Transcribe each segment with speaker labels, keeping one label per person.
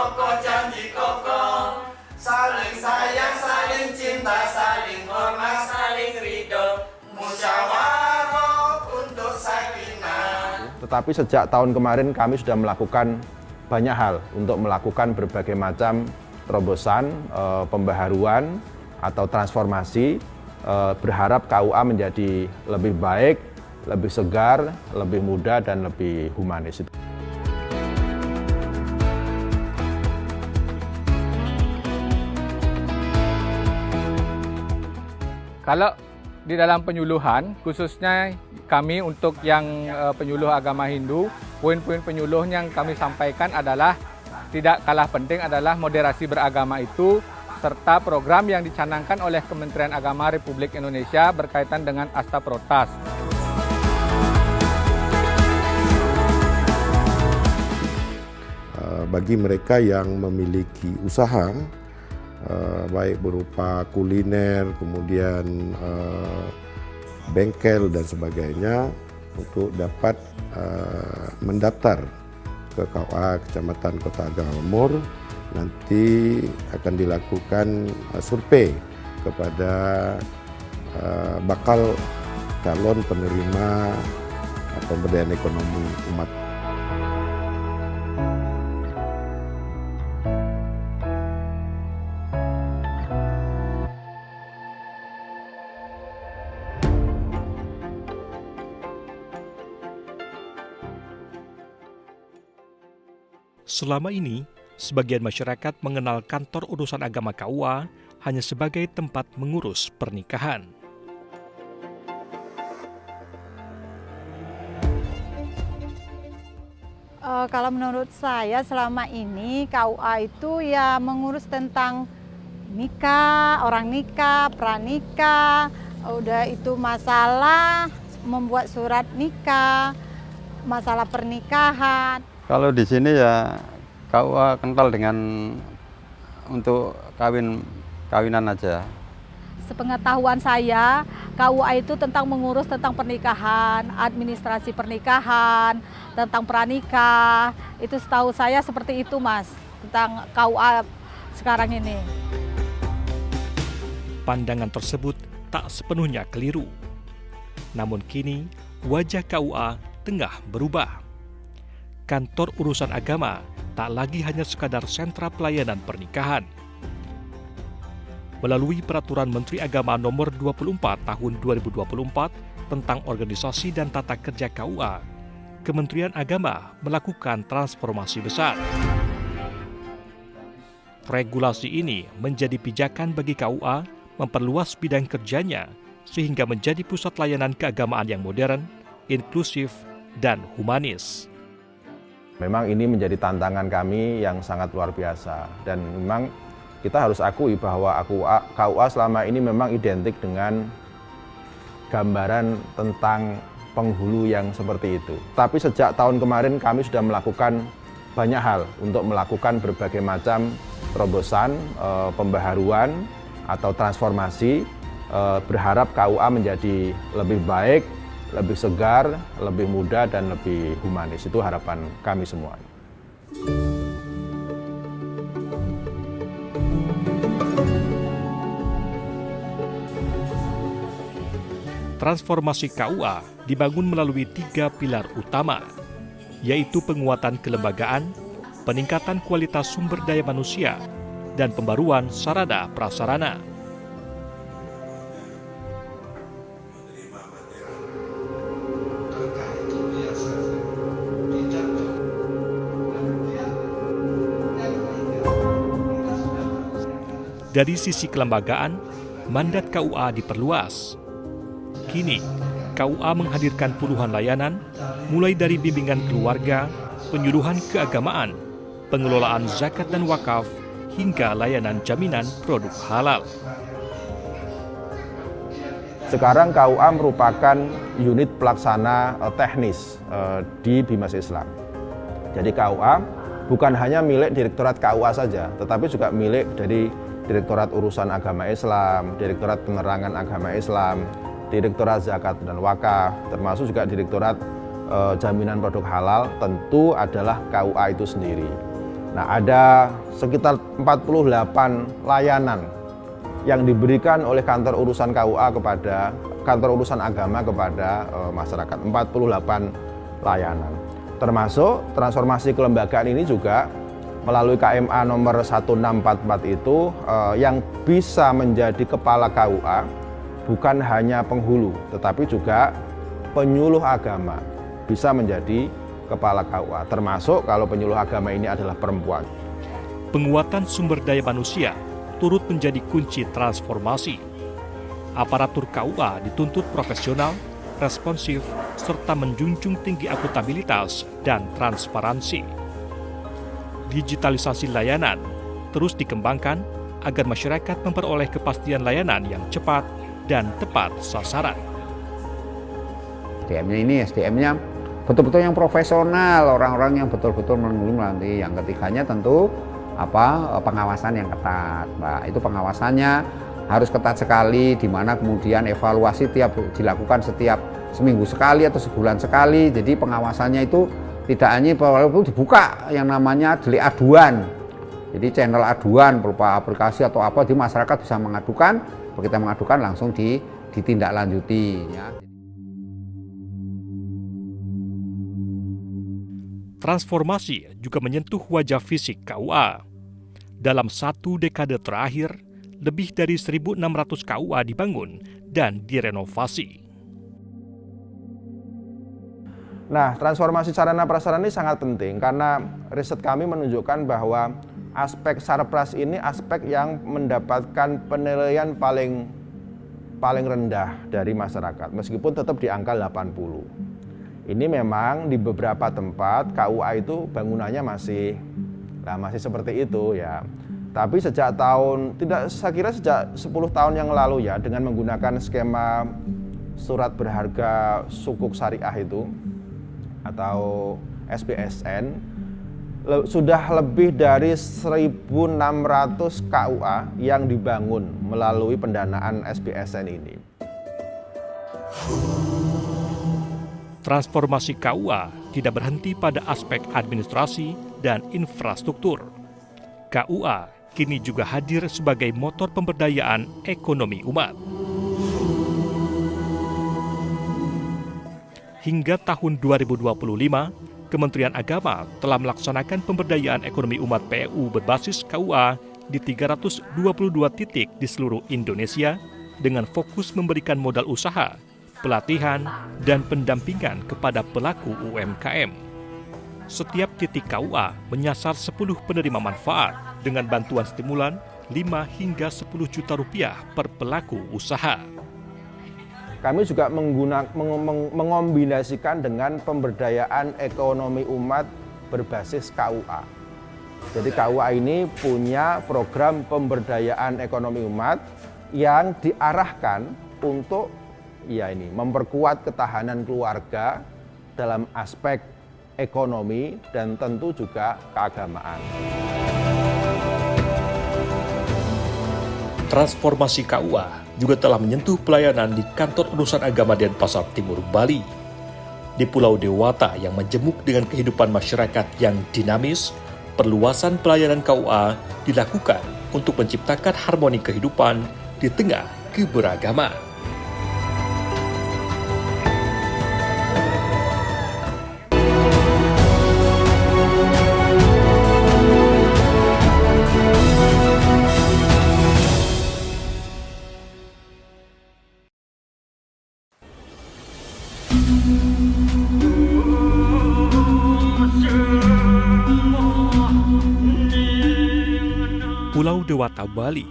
Speaker 1: kokoh, janji kokoh. Saling sayang, saling cinta, saling hormat, saling ridho. Musyawarah untuk sakinah.
Speaker 2: Tetapi sejak tahun kemarin kami sudah melakukan banyak hal untuk melakukan berbagai macam terobosan, pembaharuan atau transformasi, berharap KUA menjadi lebih baik, lebih segar, lebih mudah, dan lebih humanis.
Speaker 3: Kalau di dalam penyuluhan, khususnya kami untuk yang penyuluh agama Hindu, poin-poin penyuluh yang kami sampaikan adalah tidak kalah penting adalah moderasi beragama itu, serta program yang dicanangkan oleh Kementerian Agama Republik Indonesia berkaitan dengan Asta Protas.
Speaker 4: Bagi mereka yang memiliki usaha, baik berupa kuliner, kemudian bengkel dan sebagainya, untuk dapat mendaftar ke KUA Kecamatan Kota Agahamur. Nanti akan dilakukan survei kepada bakal calon penerima pemberdayaan ekonomi umat.
Speaker 5: Selama ini, sebagian masyarakat mengenal kantor urusan agama KUA hanya sebagai tempat mengurus pernikahan.
Speaker 6: Kalau menurut saya selama ini KUA itu ya mengurus tentang nikah, orang nikah, pranikah, udah itu masalah membuat surat nikah, masalah pernikahan.
Speaker 7: Kalau di sini ya KUA kental dengan untuk kawinan aja.
Speaker 6: Sepengetahuan saya, KUA itu tentang mengurus tentang pernikahan, administrasi pernikahan, tentang pranikah. Itu setahu saya seperti itu, Mas, tentang KUA sekarang ini.
Speaker 5: Pandangan tersebut tak sepenuhnya keliru. Namun kini wajah KUA tengah berubah. Kantor urusan agama tak lagi hanya sekadar sentra pelayanan pernikahan. Melalui Peraturan Menteri Agama Nomor 24 Tahun 2024 tentang Organisasi dan Tata Kerja KUA, Kementerian Agama melakukan transformasi besar. Regulasi ini menjadi pijakan bagi KUA memperluas bidang kerjanya sehingga menjadi pusat layanan keagamaan yang modern, inklusif, dan humanis.
Speaker 2: Memang ini menjadi tantangan kami yang sangat luar biasa, dan memang kita harus akui bahwa KUA selama ini memang identik dengan gambaran tentang penghulu yang seperti itu. Tapi sejak tahun kemarin kami sudah melakukan banyak hal untuk melakukan berbagai macam terobosan, pembaharuan atau transformasi, berharap KUA menjadi lebih baik, lebih segar, lebih mudah, dan lebih humanis. Itu harapan kami semua.
Speaker 5: Transformasi KUA dibangun melalui 3 pilar utama, yaitu penguatan kelembagaan, peningkatan kualitas sumber daya manusia, dan pembaruan sarana prasarana. Dari sisi kelembagaan, mandat KUA diperluas. Kini, KUA menghadirkan puluhan layanan, mulai dari bimbingan keluarga, penyuluhan keagamaan, pengelolaan zakat dan wakaf, hingga layanan jaminan produk halal.
Speaker 2: Sekarang KUA merupakan unit pelaksana teknis di Bimas Islam. Jadi KUA bukan hanya milik Direktorat KUA saja, tetapi juga milik dari Direktorat Urusan Agama Islam, Direktorat Penerangan Agama Islam, Direktorat Zakat dan Wakaf, termasuk juga Direktorat Jaminan Produk Halal, tentu adalah KUA itu sendiri. Nah, ada sekitar 48 layanan yang diberikan oleh kantor urusan KUA kepada kantor urusan agama kepada masyarakat, 48 layanan. Termasuk transformasi kelembagaan ini juga melalui KMA nomor 1644 itu yang bisa menjadi kepala KUA bukan hanya penghulu, tetapi juga penyuluh agama bisa menjadi kepala KUA, termasuk kalau penyuluh agama ini adalah perempuan.
Speaker 5: Penguatan sumber daya manusia turut menjadi kunci transformasi. Aparatur KUA dituntut profesional, responsif, serta menjunjung tinggi akuntabilitas dan transparansi. Digitalisasi layanan terus dikembangkan agar masyarakat memperoleh kepastian layanan yang cepat dan tepat sasaran.
Speaker 8: SDM-nya ini SDM-nya betul-betul yang profesional, orang-orang yang betul-betul melalui. Yang ketiganya tentu pengawasan yang ketat. Nah, itu pengawasannya harus ketat sekali, di mana kemudian evaluasi dilakukan setiap seminggu sekali atau sebulan sekali. Jadi pengawasannya itu tidak hanya walaupun dibuka yang namanya delik aduan. Jadi channel aduan berupa aplikasi atau apa, di masyarakat bisa mengadukan, begitu mengadukan langsung ditindaklanjuti. Ya.
Speaker 5: Transformasi juga menyentuh wajah fisik KUA. Dalam 1 dekade terakhir, lebih dari 1.600 KUA dibangun dan direnovasi.
Speaker 2: Nah, transformasi sarana prasarana ini sangat penting karena riset kami menunjukkan bahwa aspek sarpras ini aspek yang mendapatkan penilaian paling rendah dari masyarakat, meskipun tetap di angka 80. Ini memang di beberapa tempat KUA itu bangunannya masih seperti itu ya. Tapi saya kira sejak 10 tahun yang lalu ya, dengan menggunakan skema surat berharga sukuk syariah itu atau SBSN, sudah lebih dari 1.600 KUA yang dibangun melalui pendanaan SBSN ini.
Speaker 5: Transformasi KUA tidak berhenti pada aspek administrasi dan infrastruktur. KUA kini juga hadir sebagai motor pemberdayaan ekonomi umat. Hingga tahun 2025, Kementerian Agama telah melaksanakan pemberdayaan ekonomi umat PU berbasis KUA di 322 titik di seluruh Indonesia dengan fokus memberikan modal usaha, pelatihan, dan pendampingan kepada pelaku UMKM. Setiap titik KUA menyasar 10 penerima manfaat dengan bantuan stimulan 5 hingga 10 juta rupiah per pelaku usaha.
Speaker 2: Kami juga mengombinasikan dengan pemberdayaan ekonomi umat berbasis KUA. Jadi KUA ini punya program pemberdayaan ekonomi umat yang diarahkan untuk memperkuat ketahanan keluarga dalam aspek ekonomi dan tentu juga keagamaan.
Speaker 5: Transformasi KUA juga telah menyentuh pelayanan di kantor urusan agama Denpasar Timur, Bali. Di Pulau Dewata yang majemuk dengan kehidupan masyarakat yang dinamis, perluasan pelayanan KUA dilakukan untuk menciptakan harmoni kehidupan di tengah keberagaman. Pulau Dewata, Bali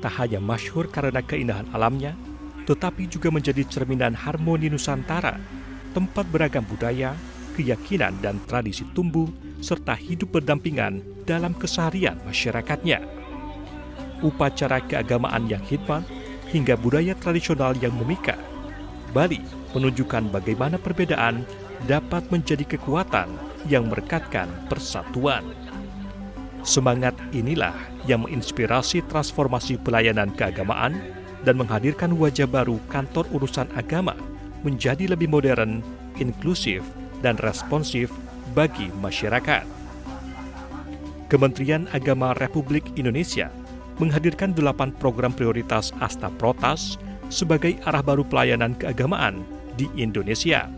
Speaker 5: tak hanya masyhur karena keindahan alamnya, tetapi juga menjadi cerminan harmoni Nusantara, tempat beragam budaya, keyakinan dan tradisi tumbuh, serta hidup berdampingan dalam keseharian masyarakatnya. Upacara keagamaan yang hikmat, hingga budaya tradisional yang memikat, Bali menunjukkan bagaimana perbedaan dapat menjadi kekuatan yang merekatkan persatuan. Semangat inilah yang menginspirasi transformasi pelayanan keagamaan dan menghadirkan wajah baru kantor urusan agama menjadi lebih modern, inklusif, dan responsif bagi masyarakat. Kementerian Agama Republik Indonesia menghadirkan 8 program prioritas Asta Protas sebagai arah baru pelayanan keagamaan di Indonesia.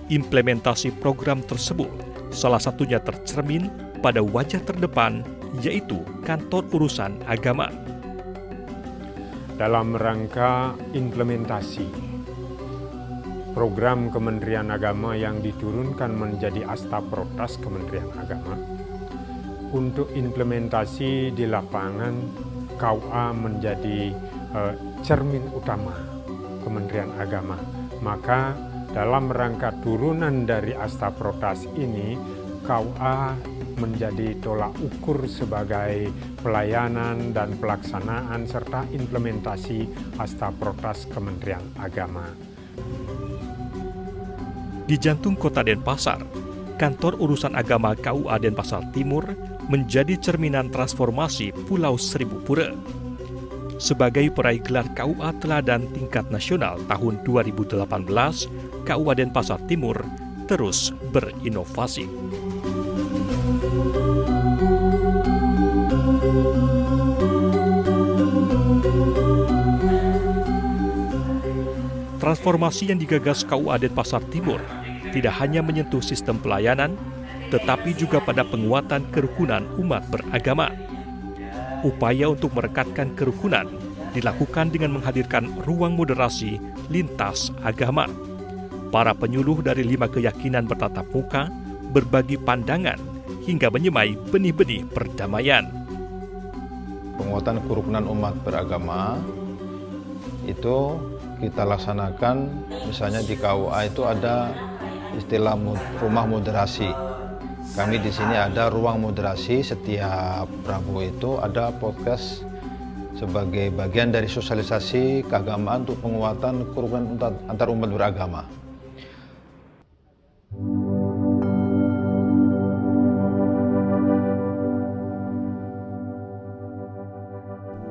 Speaker 5: Implementasi program tersebut salah satunya tercermin pada wajah terdepan, yaitu Kantor Urusan Agama.
Speaker 9: Dalam rangka implementasi program Kementerian Agama yang diturunkan menjadi Asta Protas Kementerian Agama, untuk implementasi di lapangan KUA menjadi cermin utama Kementerian Agama. Maka dalam rangka turunan dari Asta Protas ini, KUA menjadi tolak ukur sebagai pelayanan dan pelaksanaan serta implementasi Asta Protas Kementerian Agama.
Speaker 5: Di jantung kota Denpasar, Kantor Urusan Agama KUA Denpasar Timur menjadi cerminan transformasi Pulau Seribu Pura. Sebagai peraih gelar KUA Teladan Tingkat Nasional tahun 2018, KUA Denpasar Timur terus berinovasi. Transformasi yang digagas KUA Denpasar Timur tidak hanya menyentuh sistem pelayanan, tetapi juga pada penguatan kerukunan umat beragama. Upaya untuk merekatkan kerukunan dilakukan dengan menghadirkan ruang moderasi lintas agama. Para penyuluh dari 5 keyakinan bertatap muka, berbagi pandangan, hingga menyemai benih-benih perdamaian.
Speaker 2: Penguatan kerukunan umat beragama itu kita laksanakan, misalnya di KUA itu ada istilah rumah moderasi. Kami di sini ada ruang moderasi, setiap Rabu itu ada podcast sebagai bagian dari sosialisasi keagamaan untuk penguatan kerukunan antar umat beragama.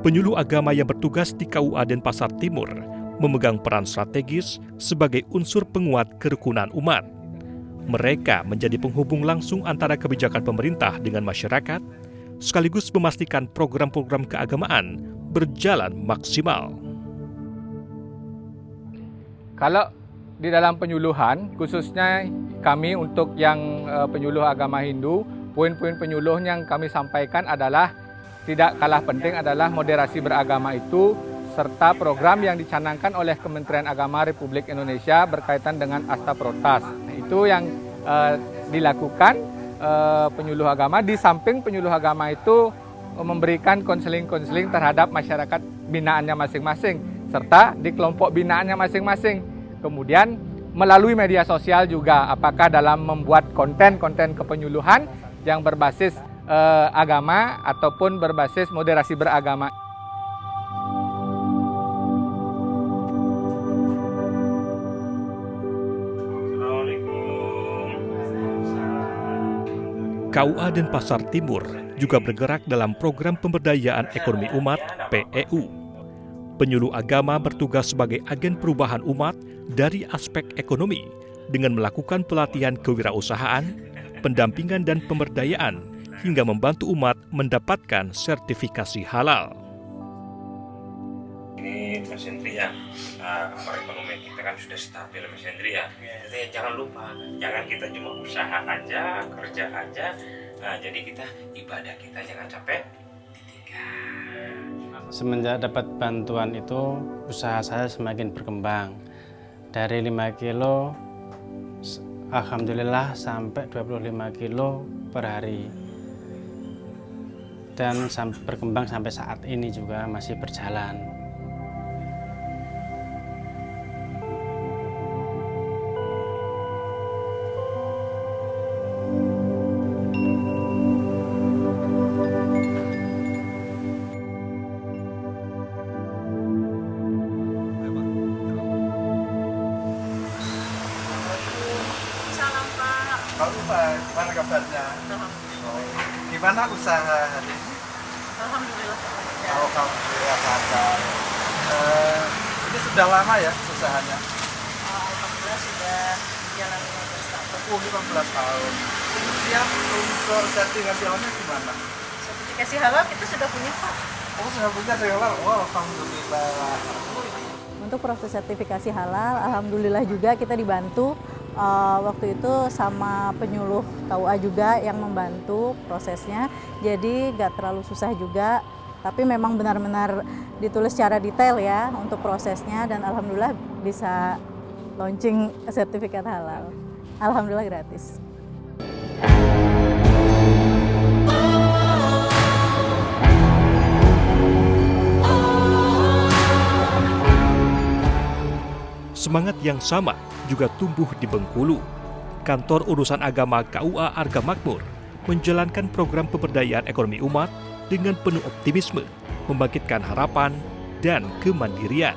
Speaker 5: Penyuluh agama yang bertugas di KUA Denpasar Timur memegang peran strategis sebagai unsur penguat kerukunan umat. Mereka menjadi penghubung langsung antara kebijakan pemerintah dengan masyarakat, sekaligus memastikan program-program keagamaan berjalan maksimal.
Speaker 3: Kalau di dalam penyuluhan, khususnya kami untuk yang penyuluh agama Hindu, poin-poin penyuluh yang kami sampaikan adalah tidak kalah penting adalah moderasi beragama itu, serta program yang dicanangkan oleh Kementerian Agama Republik Indonesia berkaitan dengan Asta Protas. Itu yang dilakukan penyuluh agama. Di samping penyuluh agama itu memberikan konseling-konseling terhadap masyarakat binaannya masing-masing, serta di kelompok binaannya masing-masing. Kemudian melalui media sosial juga, apakah dalam membuat konten-konten kepenyuluhan yang berbasis agama ataupun berbasis moderasi beragama.
Speaker 5: KUA Denpasar Timur juga bergerak dalam program pemberdayaan ekonomi umat (PEU). Penyuluh agama bertugas sebagai agen perubahan umat dari aspek ekonomi dengan melakukan pelatihan kewirausahaan, pendampingan dan pemberdayaan hingga membantu umat mendapatkan sertifikasi halal.
Speaker 10: Ini Mas Hendri ya, perekonomian kita kan sudah stabil Mas Hendri ya. Jadi jangan lupa, jangan kita cuma usaha aja, kerja aja. Jadi kita ibadah kita jangan sampai ditinggal.
Speaker 11: Semenjak dapat bantuan itu, usaha saya semakin berkembang. Dari 5 kilo, alhamdulillah sampai 25 kilo per hari. Dan berkembang sampai saat ini juga masih berjalan.
Speaker 1: Gimana kabarnya? Gimana usaha hari ini?
Speaker 12: Alhamdulillah.
Speaker 1: Alhamdulillah lancar. Ini sudah lama ya usahanya?
Speaker 12: Alhamdulillah sudah jalan 15 tahun.
Speaker 1: 15 tahun. siap untuk sertifikasi halalnya gimana?
Speaker 12: Sertifikasi halal kita sudah punya, Pak.
Speaker 1: Oh, sudah punya halal. Wow, alhamdulillah.
Speaker 6: Untuk proses sertifikasi halal, alhamdulillah juga kita dibantu waktu itu sama penyuluh KUA juga yang membantu prosesnya. Jadi nggak terlalu susah juga, tapi memang benar-benar ditulis secara detail ya untuk prosesnya, dan alhamdulillah bisa launching sertifikat halal. Alhamdulillah gratis.
Speaker 5: Semangat yang sama juga tumbuh di Bengkulu. Kantor Urusan Agama KUA Arga Makmur menjalankan program pemberdayaan ekonomi umat dengan penuh optimisme, membangkitkan harapan dan kemandirian.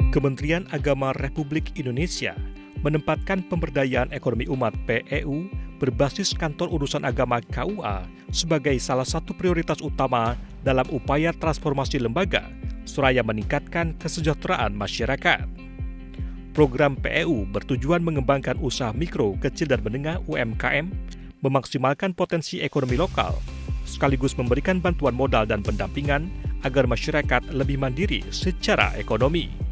Speaker 5: Kementerian Agama Republik Indonesia menempatkan pemberdayaan ekonomi umat PEU berbasis Kantor Urusan Agama KUA sebagai salah satu prioritas utama dalam upaya transformasi lembaga seraya meningkatkan kesejahteraan masyarakat. Program PEU bertujuan mengembangkan usaha mikro, kecil dan menengah UMKM, memaksimalkan potensi ekonomi lokal, sekaligus memberikan bantuan modal dan pendampingan agar masyarakat lebih mandiri secara ekonomi.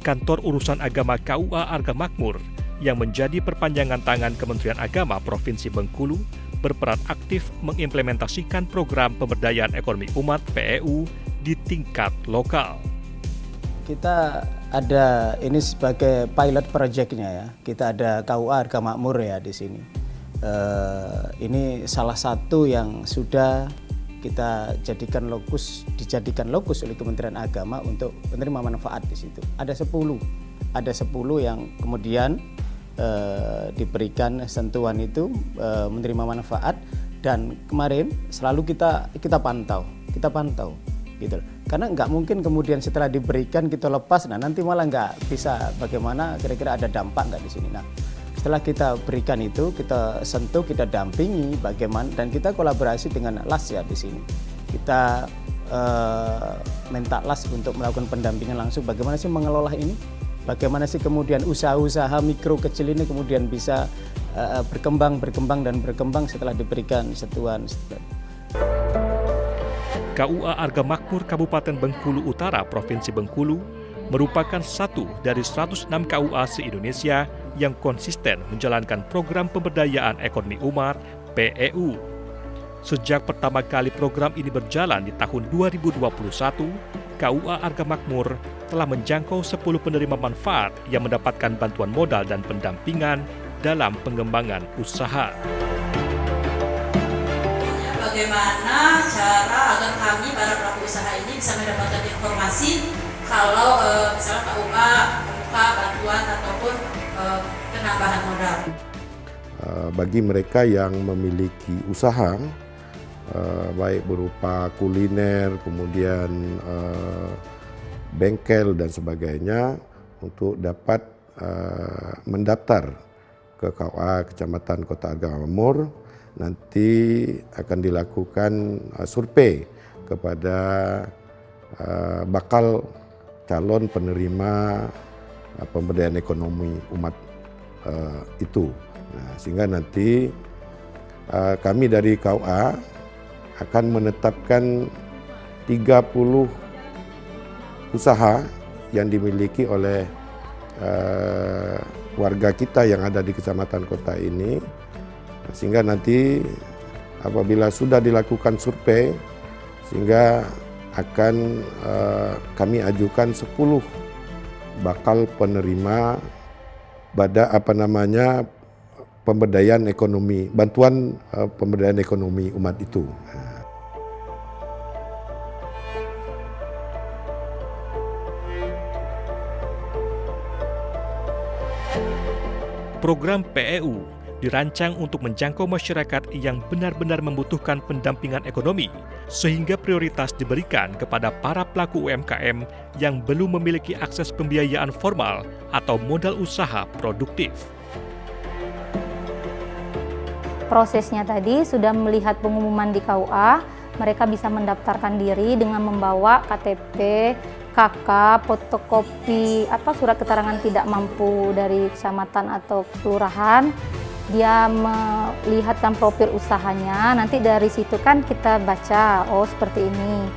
Speaker 5: Kantor Urusan Agama KUA Arga Makmur yang menjadi perpanjangan tangan Kementerian Agama Provinsi Bengkulu berperan aktif mengimplementasikan program pemberdayaan ekonomi umat PEU di tingkat lokal.
Speaker 13: Kita ada ini sebagai pilot project-nya ya. Kita ada KUA Arga Makmur ya di sini. Ini salah satu yang sudah kita dijadikan lokus oleh Kementerian Agama untuk menerima manfaat di situ. Ada 10 yang kemudian diberikan sentuhan itu menerima manfaat, dan kemarin selalu kita pantau gitu. Karena nggak mungkin kemudian setelah diberikan kita lepas, nah nanti malah nggak bisa bagaimana kira-kira ada dampak nggak di sini. Nah, setelah kita berikan itu, kita sentuh, kita dampingi bagaimana, dan kita kolaborasi dengan LAS ya di sini. Kita minta LAS untuk melakukan pendampingan langsung bagaimana sih mengelola ini, bagaimana sih kemudian usaha-usaha mikro kecil ini kemudian bisa berkembang setelah diberikan sentuhan.
Speaker 5: KUA Arga Makmur Kabupaten Bengkulu Utara Provinsi Bengkulu merupakan satu dari 106 KUA se-Indonesia yang konsisten menjalankan program pemberdayaan ekonomi umat PEU. Sejak pertama kali program ini berjalan di tahun 2021, KUA Arga Makmur telah menjangkau 10 penerima manfaat yang mendapatkan bantuan modal dan pendampingan dalam pengembangan usaha.
Speaker 14: Bagaimana cara agar kami para pelaku usaha ini bisa mendapatkan informasi kalau misalnya KUA membuka bantuan ataupun penambahan modal.
Speaker 4: Bagi mereka yang memiliki usaha, baik berupa kuliner, kemudian bengkel dan sebagainya, untuk dapat mendaftar ke KUA Kecamatan Kota Arga Makmur. Nanti akan dilakukan survei kepada bakal calon penerima pemberdayaan ekonomi umat itu. Nah, sehingga nanti kami dari KUA akan menetapkan 30 usaha yang dimiliki oleh warga kita yang ada di kecamatan kota ini, sehingga nanti apabila sudah dilakukan survei, sehingga akan kami ajukan 10 bakal penerima pemberdayaan ekonomi, bantuan pemberdayaan ekonomi umat itu.
Speaker 5: Program PEU dirancang untuk menjangkau masyarakat yang benar-benar membutuhkan pendampingan ekonomi, sehingga prioritas diberikan kepada para pelaku UMKM yang belum memiliki akses pembiayaan formal atau modal usaha produktif.
Speaker 15: Prosesnya tadi sudah melihat pengumuman di KUA, mereka bisa mendaftarkan diri dengan membawa KTP, KK, fotokopi, surat keterangan tidak mampu dari kecamatan atau kelurahan. Dia melihatkan profil usahanya, nanti dari situ kan kita baca, oh seperti ini.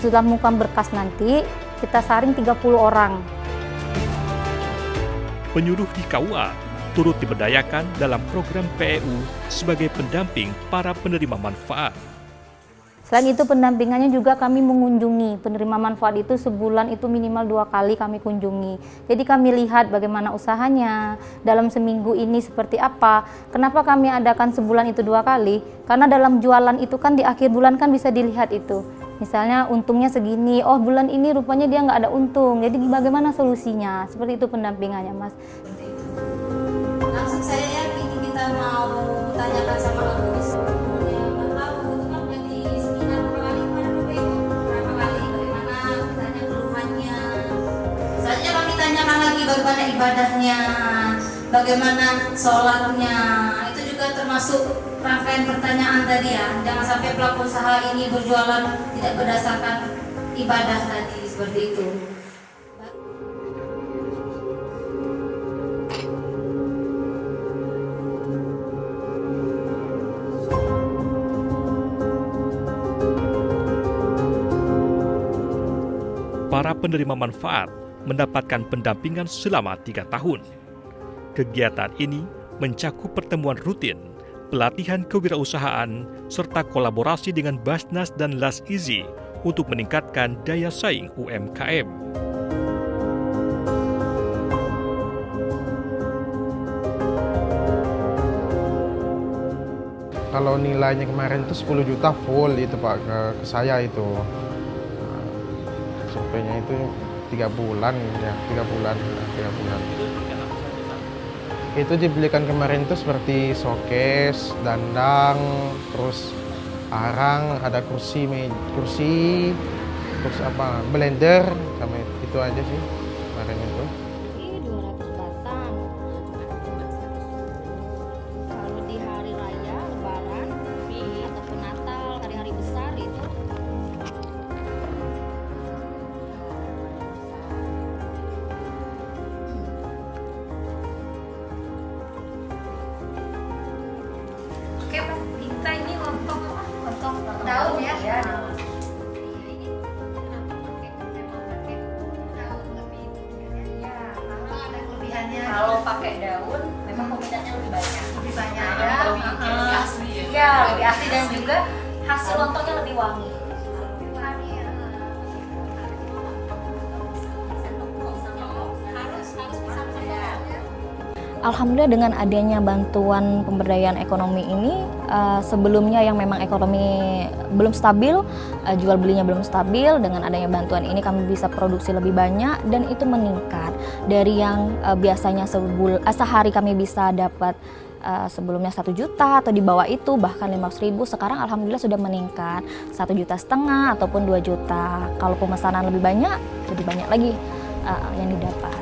Speaker 15: Sudah menemukan berkas nanti, kita saring 30 orang.
Speaker 5: Penyuluh di KUA turut diberdayakan dalam program PEU sebagai pendamping para penerima manfaat.
Speaker 15: Selain itu pendampingannya juga kami mengunjungi penerima manfaat itu sebulan itu minimal 2 kali kami kunjungi. Jadi kami lihat bagaimana usahanya, dalam seminggu ini seperti apa. Kenapa kami adakan sebulan itu 2 kali? Karena dalam jualan itu kan di akhir bulan kan bisa dilihat itu. Misalnya untungnya segini, oh bulan ini rupanya dia nggak ada untung. Jadi bagaimana solusinya? Seperti itu pendampingannya, Mas.
Speaker 14: Langsung saya ya, kita mau tanyakan sama Agus. Bagaimana ibadahnya, bagaimana sholatnya, itu juga termasuk rangkaian pertanyaan tadi ya. Jangan sampai pelaku usaha ini berjualan tidak berdasarkan ibadah tadi, seperti itu.
Speaker 5: Para penerima manfaat mendapatkan pendampingan selama 3 tahun. Kegiatan ini mencakup pertemuan rutin, pelatihan kewirausahaan, serta kolaborasi dengan Basnas dan LAS-IZI untuk meningkatkan daya saing UMKM.
Speaker 16: Kalau nilainya kemarin itu 10 juta full itu Pak ke saya itu. Surveinya itu 3 bulan ya, 3 bulan. Itu dibelikan kemarin itu seperti showcase, dandang, terus arang, ada kursi, terus blender, sama itu aja sih kemarin itu.
Speaker 15: Ini 200 batang. Kalau di hari raya, lebaran, ataupun Natal, hari-hari besar itu.
Speaker 14: Kita ini untuk daun ya. Kalau pakai daun, memang peminatnya lebih banyak. Lebih banyak ya. Lebih asli ya. Ya, lebih asli dan juga hasil lontongnya lebih wangi.
Speaker 15: Alhamdulillah dengan adanya bantuan pemberdayaan ekonomi ini, sebelumnya yang memang ekonomi belum stabil, jual belinya belum stabil, dengan adanya bantuan ini kami bisa produksi lebih banyak dan itu meningkat. Dari yang biasanya sehari kami bisa dapat sebelumnya 1 juta atau di bawah itu bahkan 500.000, sekarang alhamdulillah sudah meningkat 1,5 juta ataupun 2 juta. Kalau pemesanan lebih banyak lagi yang didapat.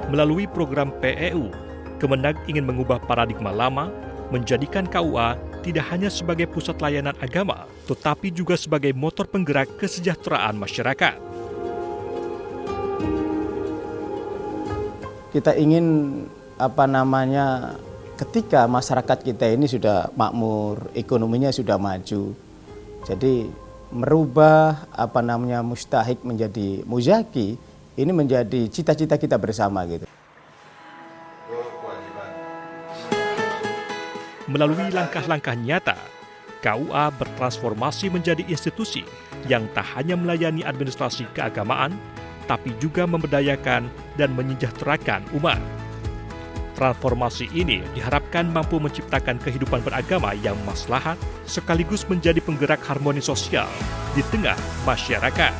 Speaker 5: Melalui program PEU, Kemenag ingin mengubah paradigma lama, menjadikan KUA tidak hanya sebagai pusat layanan agama, tetapi juga sebagai motor penggerak kesejahteraan masyarakat.
Speaker 13: Kita ingin ketika masyarakat kita ini sudah makmur, ekonominya sudah maju. Jadi merubah mustahik menjadi muzaki, ini menjadi cita-cita kita bersama gitu.
Speaker 5: Melalui langkah-langkah nyata, KUA bertransformasi menjadi institusi yang tak hanya melayani administrasi keagamaan, tapi juga memberdayakan dan menyejahterakan umat. Transformasi ini diharapkan mampu menciptakan kehidupan beragama yang maslahat sekaligus menjadi penggerak harmoni sosial di tengah masyarakat.